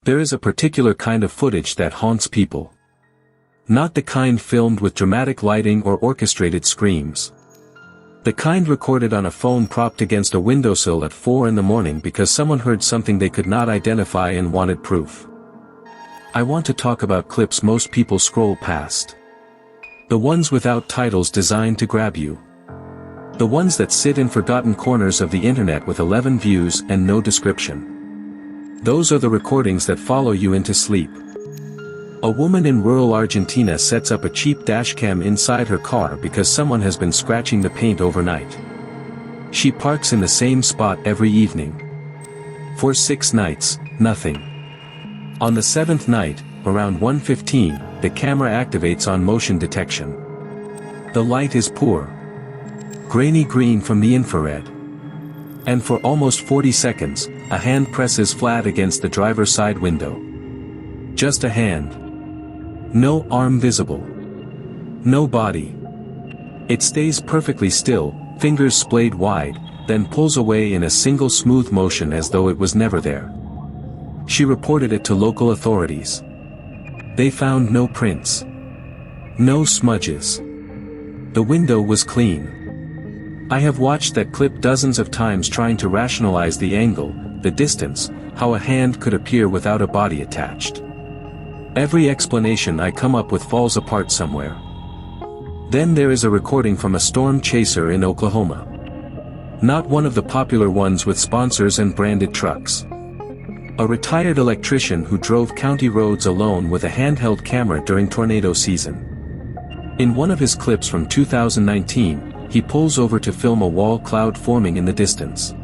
There is a particular kind of footage that haunts people. Not the kind filmed with dramatic lighting or orchestrated screams. The kind recorded on a phone propped against a windowsill at 4 in the morning because someone heard something they could not identify and wanted proof. I want to talk about clips most people scroll past. The ones without titles designed to grab you. The ones that sit in forgotten corners of the internet with 11 views and no description. Those are the recordings that follow you into sleep. A woman in rural Argentina sets up a cheap dashcam inside her car because someone has been scratching the paint overnight. She parks in the same spot every evening. For 6 nights, nothing. On the 7th night, around 1:15, the camera activates on motion detection. The light is poor. Grainy green from the infrared. And for almost 40 seconds, a hand presses flat against the driver's side window. Just a hand. No arm visible. No body. It stays perfectly still, fingers splayed wide, then pulls away in a single smooth motion as though it was never there. She reported it to local authorities. They found no prints. No smudges. The window was clean. I have watched that clip dozens of times trying to rationalize the angle, the distance, how a hand could appear without a body attached. Every explanation I come up with falls apart somewhere. Then there is a recording from a storm chaser in Oklahoma. Not one of the popular ones with sponsors and branded trucks. A retired electrician who drove county roads alone with a handheld camera during tornado season. In one of his clips from 2019, he pulls over to film a wall cloud forming in the distance.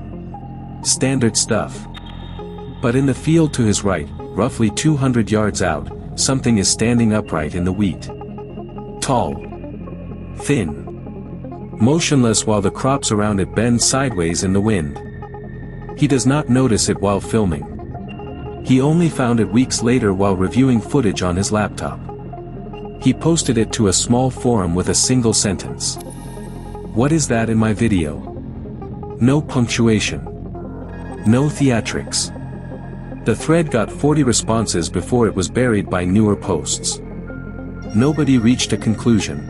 Standard stuff. But in the field to his right, roughly 200 yards out, something is standing upright in the wheat. Tall. Thin. Motionless while the crops around it bend sideways in the wind. He does not notice it while filming. He only found it weeks later while reviewing footage on his laptop. He posted it to a small forum with a single sentence. "What is that in my video?" No punctuation. No theatrics. The thread got 40 responses before it was buried by newer posts. Nobody reached a conclusion.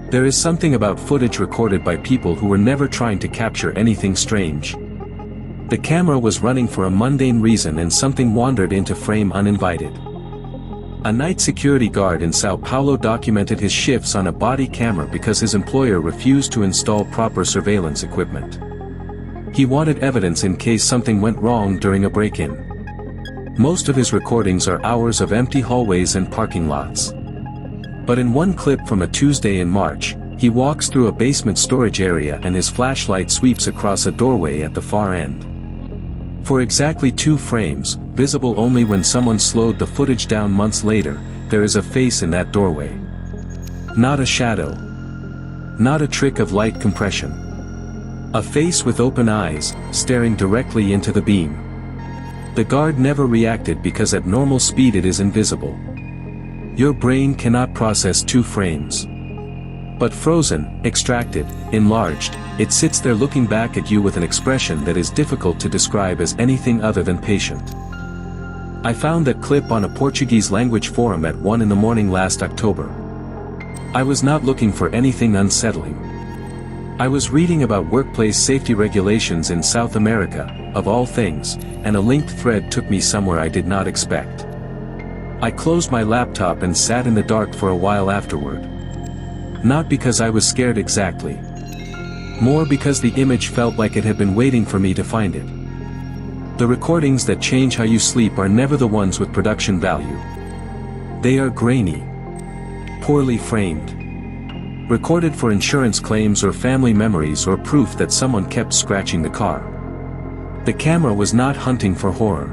There is something about footage recorded by people who were never trying to capture anything strange. The camera was running for a mundane reason and something wandered into frame uninvited. A night security guard in Sao Paulo documented his shifts on a body camera because his employer refused to install proper surveillance equipment. He wanted evidence in case something went wrong during a break-in. Most of his recordings are hours of empty hallways and parking lots. But in one clip from a Tuesday in March, he walks through a basement storage area and his flashlight sweeps across a doorway at the far end. For exactly 2 frames, visible only when someone slowed the footage down months later, there is a face in that doorway. Not a shadow. Not a trick of light compression. A face with open eyes, staring directly into the beam. The guard never reacted because at normal speed it is invisible. Your brain cannot process 2 frames. But frozen, extracted, enlarged, it sits there looking back at you with an expression that is difficult to describe as anything other than patient. I found that clip on a Portuguese language forum at 1 in the morning last October. I was not looking for anything unsettling. I was reading about workplace safety regulations in South America, of all things, and a linked thread took me somewhere I did not expect. I closed my laptop and sat in the dark for a while afterward. Not because I was scared exactly. More because the image felt like it had been waiting for me to find it. The recordings that change how you sleep are never the ones with production value. They are grainy. Poorly framed. Recorded for insurance claims or family memories or proof that someone kept scratching the car. The camera was not hunting for horror.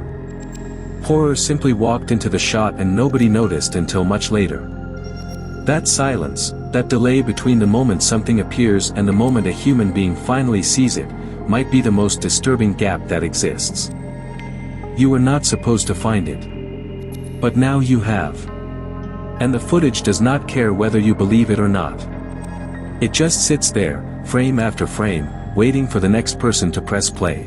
Horror simply walked into the shot and nobody noticed until much later. That silence, that delay between the moment something appears and the moment a human being finally sees it, might be the most disturbing gap that exists. You were not supposed to find it. But now you have. And the footage does not care whether you believe it or not. It just sits there, frame after frame, waiting for the next person to press play.